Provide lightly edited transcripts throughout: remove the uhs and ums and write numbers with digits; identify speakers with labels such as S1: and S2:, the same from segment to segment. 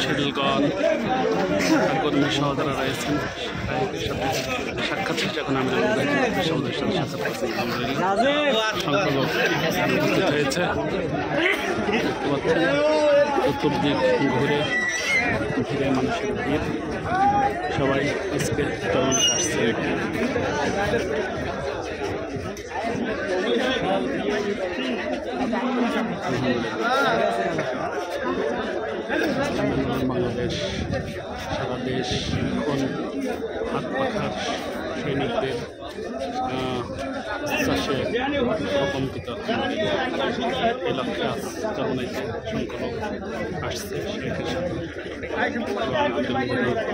S1: শিডিউলগণ কর্মী সহোদরা রয়েছেন সাক্ষাৎ শেষে এখন আমরা উপস্থিত হয়েছে চতুর্দিক ঘুরে ঘিরে মানুষের ভিড় সবাই আজকে তরুণ আসছে বাংলাদেশ সারা দেশ এখন হাত পাখার সৈনিকদের চাষে প্রকম্পিত এই লক্ষ্যে চরমনাইতে সংকলক আসছে শেখের সাথে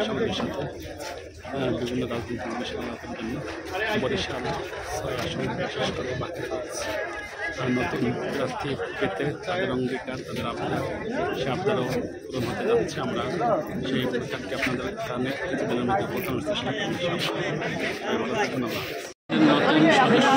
S1: সমাজের সাথে বিভিন্ন রাজনৈতিক বিষয় আলাপের জন্য বরিশাল 6 আসন বিশেষ করে বাকি নতুন প্রার্থী পেতে তাদের অঙ্গীকার তাদের আবদার সে আবদারও পূরণ হতে যাচ্ছে। আমরা সেই প্রত্যাশাকে আপনাদের কারণে কিছুদিনের মধ্যে পৌঁছানোর চেষ্টা করছি। নতুন সদস্য